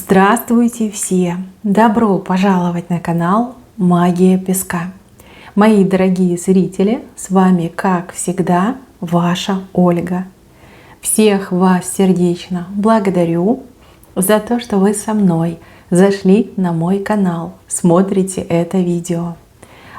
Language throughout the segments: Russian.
Здравствуйте все! Добро пожаловать на канал Магия Песка. Мои дорогие зрители, с вами, как всегда, ваша Ольга. Всех вас сердечно благодарю за то, что вы со мной зашли на мой канал, смотрите это видео.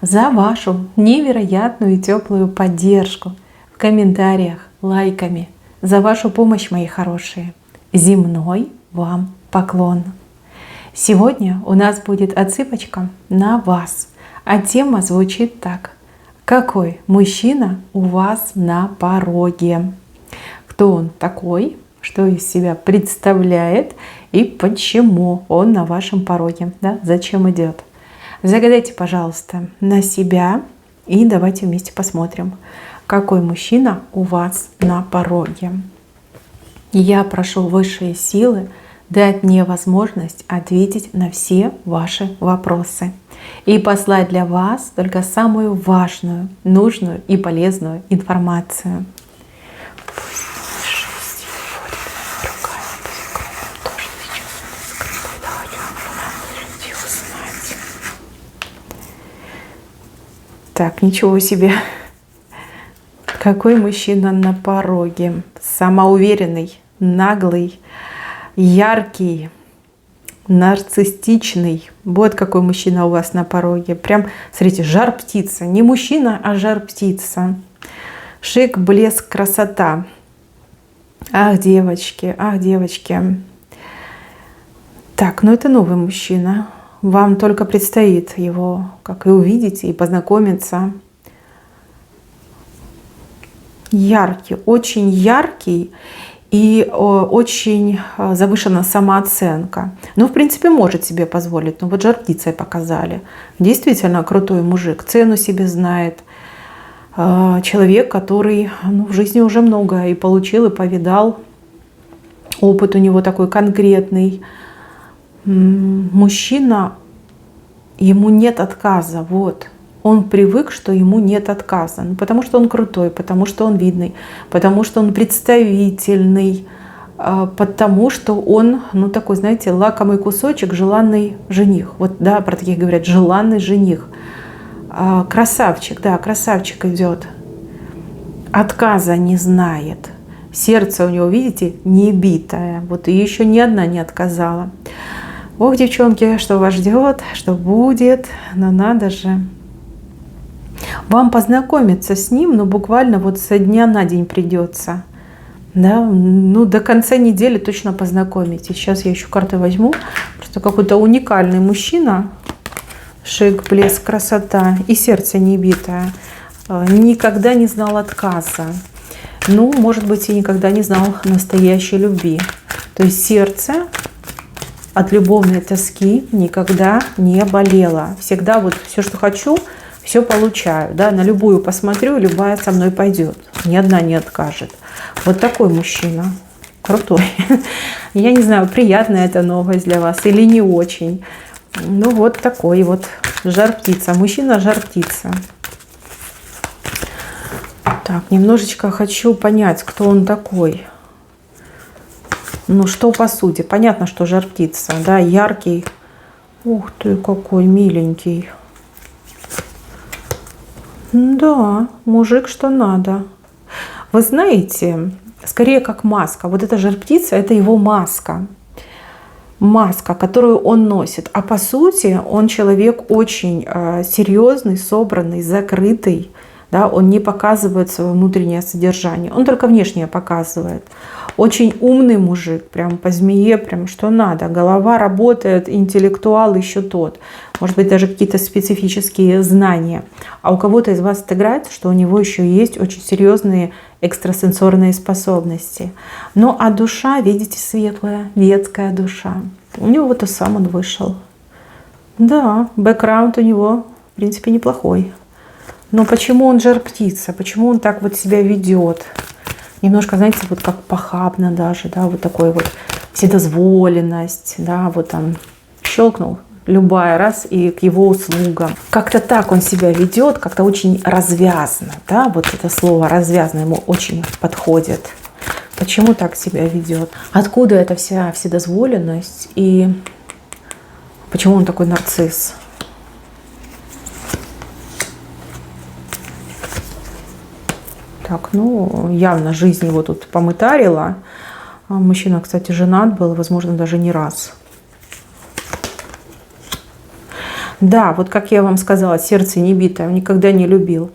За вашу невероятную и теплую поддержку в комментариях, лайками, за вашу помощь, мои хорошие. Земной вам поклон. Сегодня у нас будет отсыпочка на вас, а тема звучит так: какой мужчина у вас на пороге? Кто он такой, что из себя представляет и почему он на вашем пороге, да? Зачем идет? Загадайте, пожалуйста, на себя и давайте вместе посмотрим, какой мужчина у вас на пороге. Я прошу высшие силы дать мне возможность ответить на все ваши вопросы и послать для вас только самую важную, нужную и полезную информацию. Так, ничего себе. Какой мужчина на пороге? Самоуверенный, наглый, яркий, нарциссичный. Вот какой мужчина у вас на пороге. Прям, смотрите, жар-птица. Не мужчина, а жар-птица. Шик, блеск, красота. Ах, девочки, ах, девочки. Так, ну это новый мужчина. Вам только предстоит его, как и увидеть, и познакомиться. Яркий, очень яркий. И очень завышена самооценка. Ну, в принципе, может себе позволить. Но вот жар-птицей показали. Действительно крутой мужик. Цену себе знает. Человек, который в жизни уже много и получил, и повидал. Опыт у него такой конкретный. Мужчина, ему нет отказа. Вот. Он привык, что ему нет отказа. Ну, потому что он крутой, потому что он видный, потому что он представительный, потому что он, ну, такой, знаете, лакомый кусочек, желанный жених. Вот, да, про таких говорят, желанный жених. Красавчик, да, красавчик идет. Отказа не знает. Сердце у него, видите, не битое. Вот и еще ни одна не отказала. Ох, девчонки, что вас ждет, что будет, но надо же. Вам познакомиться с ним, ну, буквально вот со дня на день придется. Да? Ну, до конца недели точно познакомитесь. Сейчас я еще карты возьму. Просто какой-то уникальный мужчина. Шик, блеск, красота и сердце не битое. Никогда не знал отказа. Ну, может быть, и никогда не знал настоящей любви. То есть сердце от любовной тоски никогда не болело. Всегда вот все, что хочу, все получаю, да, на любую посмотрю, любая со мной пойдет, ни одна не откажет. Вот такой мужчина, крутой. Я не знаю, приятная эта новость для вас или не очень. Ну вот такой вот жар-птица, мужчина жар-птица. Так, немножечко хочу понять, кто он такой. Ну что по сути, понятно, что жар-птица, да, яркий. Ух ты, какой миленький. Да, мужик что надо. Вы знаете, скорее как маска. Вот эта жар-птица, это его маска. Маска, которую он носит. А по сути, он человек очень серьезный, собранный, закрытый. Да, он не показывает свое внутреннее содержание. Он только внешнее показывает. Очень умный мужик, прям по змее, прям что надо. Голова работает, интеллектуал еще тот. Может быть, даже какие-то специфические знания. А у кого-то из вас отыграется, что у него еще есть очень серьезные экстрасенсорные способности. Ну, а душа, видите, светлая, детская душа. У него вот и сам он вышел. Да, бэкграунд у него, в принципе, неплохой. Но почему он жар-птица? Почему он так вот себя ведет? Немножко, знаете, вот как похабно даже, да, вот такой вот вседозволенность, да, вот там щелкнул, любая раз и к его услугам. Как-то так он себя ведет, как-то очень развязно, да, вот это слово развязно ему очень подходит. Почему так себя ведет? Откуда эта вся вседозволенность? И почему он такой нарцисс? Так, ну, явно жизнь его тут помытарила. Мужчина, кстати, женат был, возможно, даже не раз. Да, вот как я вам сказала, сердце не битое, он никогда не любил.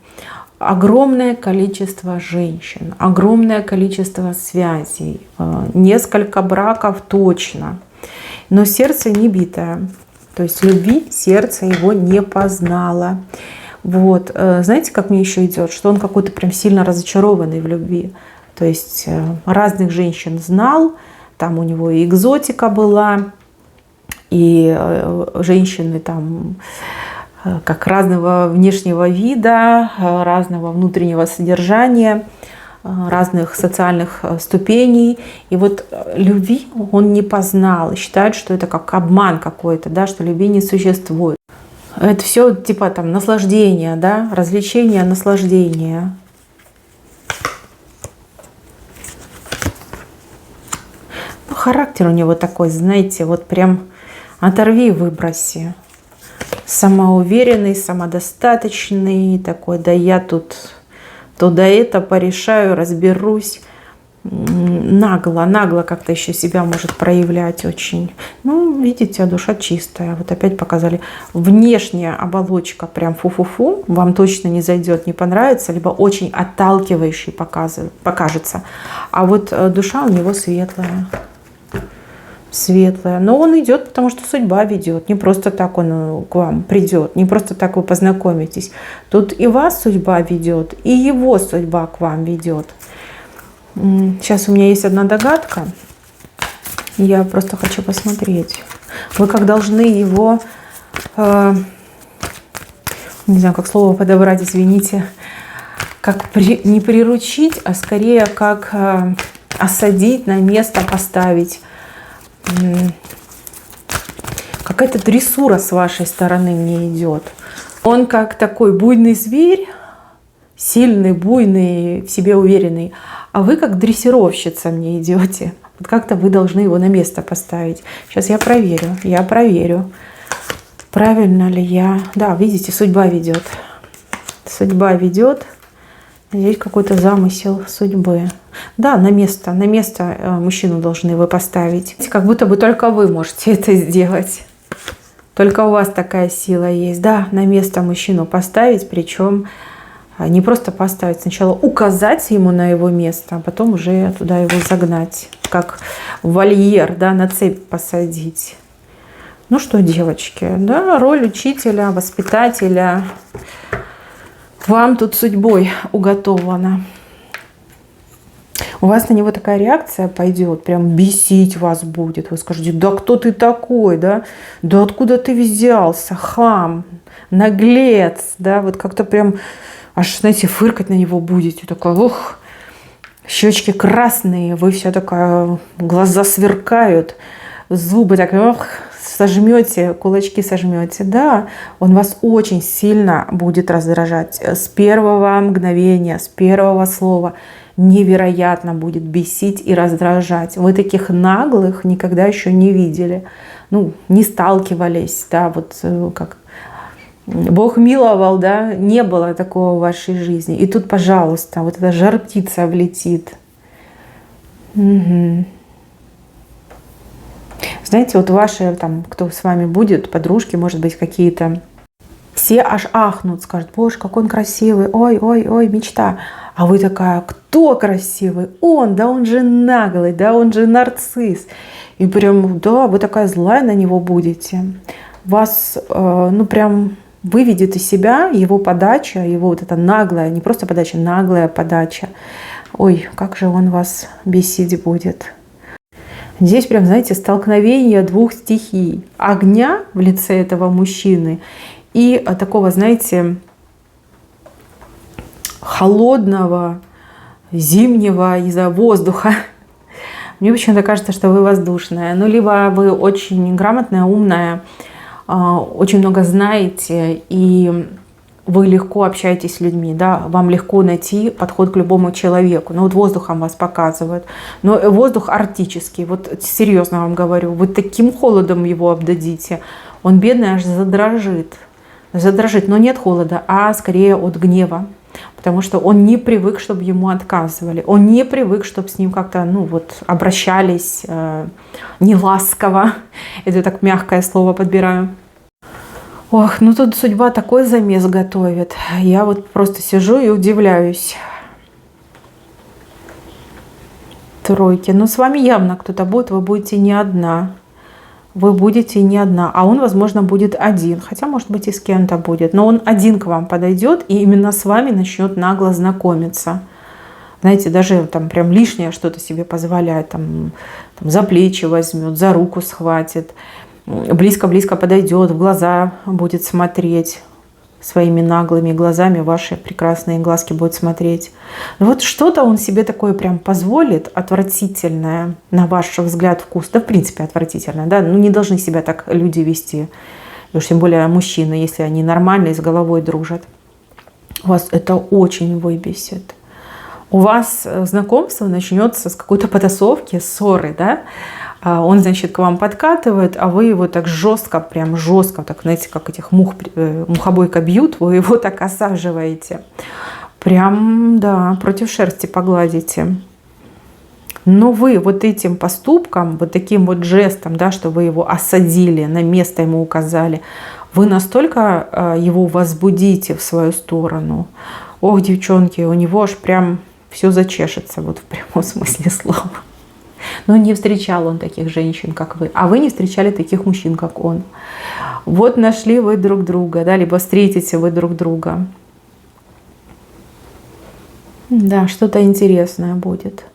Огромное количество женщин, огромное количество связей, несколько браков точно, но сердце не битое. То есть любви сердце его не познало. Вот, знаете, как мне еще идет, что он какой-то прям сильно разочарованный в любви. То есть разных женщин знал, там у него и экзотика была, и женщины там как разного внешнего вида, разного внутреннего содержания, разных социальных ступеней. И вот любви он не познал и считает, что это как обман какой-то, да, что любви не существует. Это все типа там наслаждение, да, развлечение, наслаждение. Ну, характер у него такой, знаете, вот прям оторви, выброси. Самоуверенный, самодостаточный, такой, да я тут то да это порешаю, разберусь. Нагло как-то еще себя может проявлять очень. Ну, видите, душа чистая. Вот опять показали. Внешняя оболочка прям фу-фу-фу. Вам точно не зайдет, не понравится, либо очень отталкивающей покажется. А вот душа у него светлая. Светлая. Но он идет, потому что судьба ведет. Не просто так он к вам придет. Не просто так вы познакомитесь. Тут и вас судьба ведет, и его судьба к вам ведет. Сейчас у меня есть одна догадка. Я просто хочу посмотреть. Вы как должны его, не знаю, как слово подобрать, извините, как не приручить, а скорее как осадить, на место поставить. Какая-то дрессура с вашей стороны мне идет. Он как такой буйный зверь, сильный, буйный, в себе уверенный. А вы как дрессировщица мне идете. Вот как-то вы должны его на место поставить. Сейчас я проверю. Правильно ли я... Да, видите, судьба ведет. Судьба ведет. Здесь какой-то замысел судьбы. Да, на место мужчину должны вы поставить. Как будто бы только вы можете это сделать. Только у вас такая сила есть. Да, на место мужчину поставить, причем не просто поставить, сначала указать ему на его место, а потом уже туда его загнать. Как вольер, да, на цепь посадить. Ну что, девочки, да, роль учителя, воспитателя вам тут судьбой уготована. У вас на него такая реакция пойдет, прям бесить вас будет. Вы скажете, да кто ты такой, да? Да откуда ты взялся, хам, наглец, да? Вот как-то прям аж, знаете, фыркать на него будете. Такой, ух, щечки красные, вы все такая, глаза сверкают, зубы так, ох, сожмете, кулачки сожмете. Да, он вас очень сильно будет раздражать. С первого мгновения, с первого слова невероятно будет бесить и раздражать. Вы таких наглых никогда еще не видели. Ну, не сталкивались, да, вот как Бог миловал, да, не было такого в вашей жизни. И тут, пожалуйста, вот эта жар-птица влетит. Угу. Знаете, вот ваши, там, кто с вами будет, подружки, может быть, какие-то, все аж ахнут, скажут, боже, какой он красивый, ой, ой, ой, мечта. А вы такая, кто красивый? Он, да он же наглый, да он же нарцисс. И прям, да, вы такая злая на него будете. Вас, ну, прям выведет из себя его подача, его вот эта наглая, не просто подача, наглая подача. Ой, как же он вас бесить будет. Здесь прям, знаете, столкновение двух стихий. Огня в лице этого мужчины и такого, знаете, холодного, зимнего из-за воздуха. Мне почему-то кажется, что вы воздушная. Ну, либо вы очень грамотная, умная, очень много знаете и вы легко общаетесь с людьми, да, вам легко найти подход к любому человеку. Ну вот воздухом вас показывают. Но воздух арктический, вот серьезно вам говорю, вы таким холодом его обдадите, он бедный аж задрожит. Задрожит, но не от холода, а скорее от гнева. Потому что он не привык, чтобы ему отказывали. Он не привык, чтобы с ним как-то, ну вот, обращались неласково. Это так мягкое слово подбираю. Ох, ну тут судьба такой замес готовит. Я вот просто сижу и удивляюсь. Тройки. Но с вами явно кто-то будет, вы будете не одна. Вы будете не одна, а он, возможно, будет один. Хотя, может быть, и с кем-то будет. Но он один к вам подойдет и именно с вами начнет нагло знакомиться. Знаете, даже там прям лишнее что-то себе позволяет. Там за плечи возьмет, за руку схватит. Близко-близко подойдет, в глаза будет смотреть. Своими наглыми глазами ваши прекрасные глазки будут смотреть. Вот что-то он себе такое прям позволит, отвратительное, на ваш взгляд, вкус. Да, в принципе, отвратительное. Да? Ну, не должны себя так люди вести. И уж тем более мужчины, если они нормальные, с головой дружат. Вас это очень выбесит. У вас знакомство начнется с какой-то потасовки, ссоры, да? Он, значит, к вам подкатывает, а вы его так жестко, прям жестко, так, знаете, как этих мухобойка бьют, вы его так осаживаете. Прям, да, против шерсти погладите. Но вы вот этим поступком, вот таким вот жестом, да, что вы его осадили, на место ему указали, вы настолько его возбудите в свою сторону. Ох, девчонки, у него аж прям все зачешется, вот в прямом смысле слова. Но не встречал он таких женщин, как вы. А вы не встречали таких мужчин, как он. Вот нашли вы друг друга, да, либо встретите вы друг друга. Да, что-то интересное будет.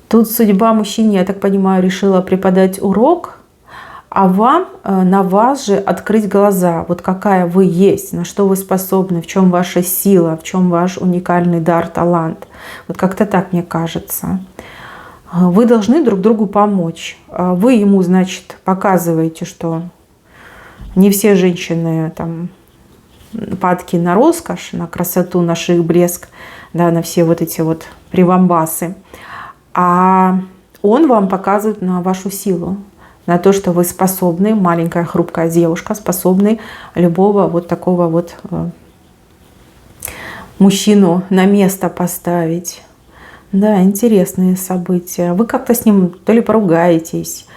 Тут судьба мужчине, я так понимаю, решила преподать урок, а вам, на вас же открыть глаза. Вот какая вы есть, на что вы способны, в чем ваша сила, в чем ваш уникальный дар, талант. Вот как-то так, мне кажется. Вы должны друг другу помочь. Вы ему, значит, показываете, что не все женщины там падки на роскошь, на красоту, на шик, блеск, да, на все вот эти вот привамбасы. А он вам показывает на вашу силу, на то, что вы способны, маленькая хрупкая девушка, способны любого вот такого вот мужчину на место поставить. Да, интересные события. Вы как-то с ним то ли поругаетесь,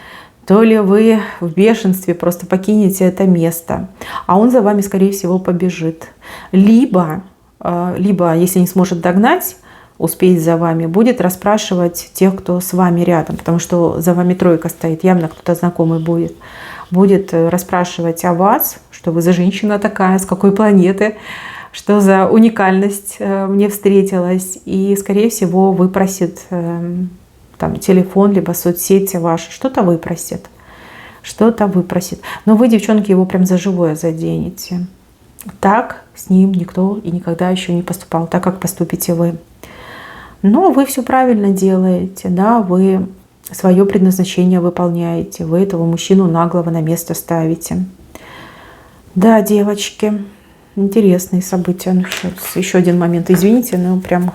то ли вы в бешенстве просто покинете это место, а он за вами, скорее всего, побежит. Либо если не сможет догнать, успеть за вами, будет расспрашивать тех, кто с вами рядом, потому что за вами тройка стоит, явно кто-то знакомый будет. Будет расспрашивать о вас, что вы за женщина такая, с какой планеты, что за уникальность мне встретилась. И, скорее всего, выпросит там телефон, либо соцсети ваши. Что-то выпросит. Что-то выпросит. Но вы, девчонки, его прям за живое заденете. Так с ним никто и никогда еще не поступал, так как поступите вы. Но вы все правильно делаете, да, вы свое предназначение выполняете, вы этого мужчину наглого на место ставите. Да, девочки. Интересные события. Ну, сейчас еще один момент. Извините, но прям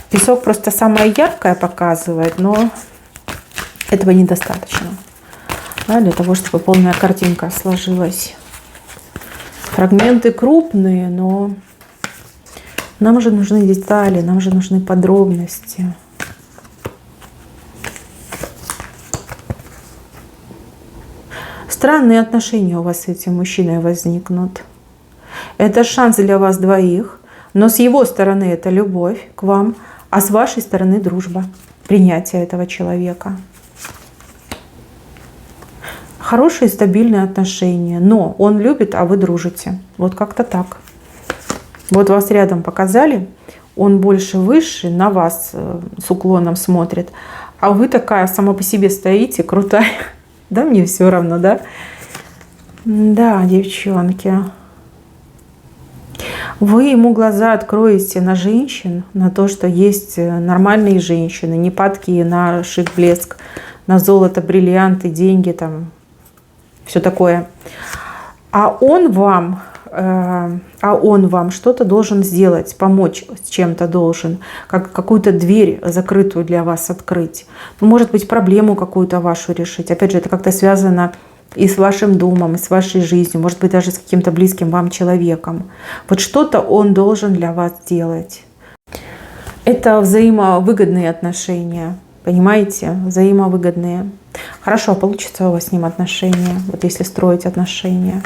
песок просто самое яркое показывает, но этого недостаточно, да, для того, чтобы полная картинка сложилась. Фрагменты крупные, но нам же нужны детали, нам же нужны подробности. Странные отношения у вас с этим мужчиной возникнут. Это шанс для вас двоих, но с его стороны это любовь к вам, а с вашей стороны дружба, принятие этого человека. Хорошие, стабильные отношения, но он любит, а вы дружите. Вот как-то так. Вот вас рядом показали, он больше выше, на вас с уклоном смотрит, а вы такая сама по себе стоите, крутая. Да, мне все равно, да? Да, девчонки. Вы ему глаза откроете на женщин, на то, что есть нормальные женщины, не падкие на шик, блеск, на золото, бриллианты, деньги, там, все такое. А он вам а он вам что-то должен сделать, помочь с чем-то должен, какую-то дверь закрытую для вас открыть. Ну, может быть, проблему какую-то вашу решить. Опять же, это как-то связано и с вашим домом, и с вашей жизнью, может быть, даже с каким-то близким вам человеком. Вот что-то он должен для вас делать. Это взаимовыгодные отношения, понимаете? Взаимовыгодные. Хорошо, получится у вас с ним отношения, вот если строить отношения.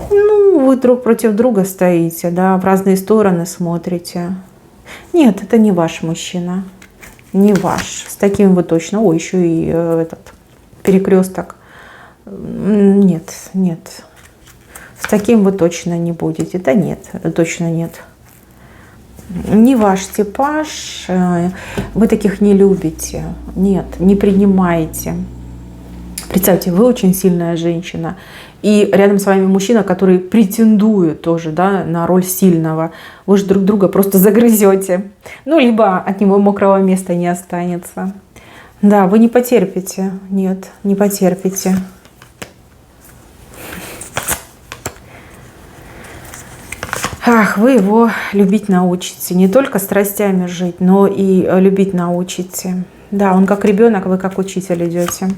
Ну, вы друг против друга стоите, да, в разные стороны смотрите. Нет, это не ваш мужчина. Не ваш. С таким вы точно. Ой, еще и этот перекресток. Нет, нет. С таким вы точно не будете. Да нет, точно нет. Не ваш типаж. Вы таких не любите. Нет, не принимаете. Представьте, вы очень сильная женщина. И рядом с вами мужчина, который претендует тоже, да, на роль сильного. Вы же друг друга просто загрызете. Ну, либо от него мокрого места не останется. Да, вы не потерпите. Нет, не потерпите. Ах, вы его любить научите. Не только страстями жить, но и любить научите. Да, он как ребенок, вы как учитель идете.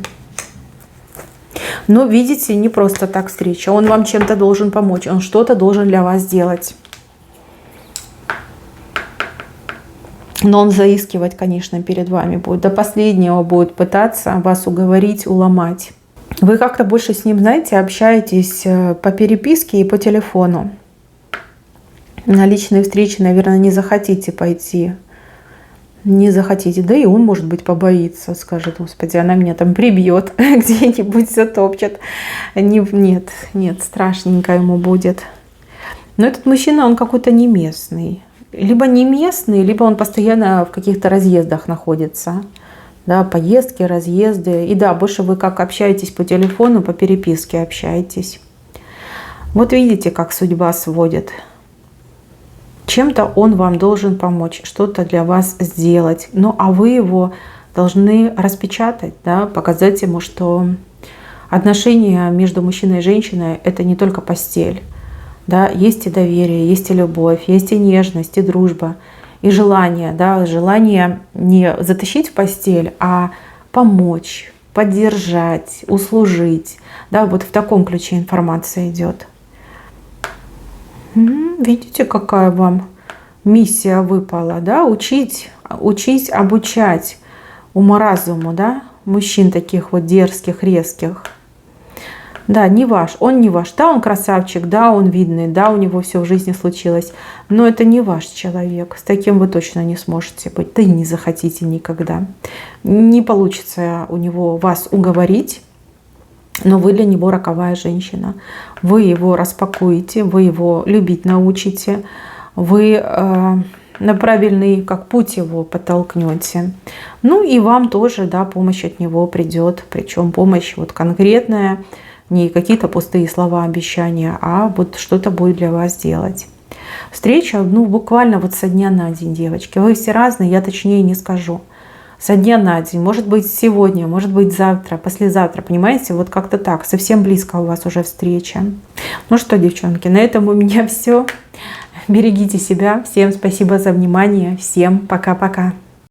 Но видите, не просто так встреча. Он вам чем-то должен помочь. Он что-то должен для вас сделать. Но он заискивать, конечно, перед вами будет. До последнего будет пытаться вас уговорить, уломать. Вы как-то больше с ним, знаете, общаетесь по переписке и по телефону. На личные встречи, наверное, не захотите пойти. Не захотите. Да и он, может быть, побоится. Скажет: господи, она меня там прибьет, где-нибудь затопчет. Нет, нет, страшненько ему будет. Но этот мужчина, он какой-то не местный. Либо не местный, либо он постоянно в каких-то разъездах находится. Да, поездки, разъезды. И да, больше вы как общаетесь по телефону, по переписке общаетесь. Вот видите, как судьба сводит. Чем-то он вам должен помочь, что-то для вас сделать. Ну, а вы его должны распечатать, да, показать ему, что отношения между мужчиной и женщиной — это не только постель. Да, есть и доверие, есть и любовь, есть и нежность, и дружба, и желание. Да, желание не затащить в постель, а помочь, поддержать, услужить. Да, вот в таком ключе информация идет. Видите, какая вам миссия выпала, да? Учить, обучать уму-разуму, да? Мужчин таких вот дерзких, резких. Да, не ваш, он не ваш. Да, он красавчик, да, он видный, да, у него все в жизни случилось. Но это не ваш человек. С таким вы точно не сможете быть. Да и не захотите никогда. Не получится у него вас уговорить. Но вы для него роковая женщина. Вы его распакуете, вы его любить научите, вы на правильный как путь его подтолкнете. Ну и вам тоже, да, помощь от него придет. Причем помощь вот конкретная, не какие-то пустые слова, обещания, а вот что-то будет для вас делать. Встреча, ну, буквально вот со дня на день, девочки. Вы все разные, я точнее не скажу. Со дня на день, может быть сегодня, может быть завтра, послезавтра, понимаете, вот как-то так, совсем близко у вас уже встреча. Ну что, девчонки, на этом у меня все. Берегите себя, всем спасибо за внимание, всем пока-пока.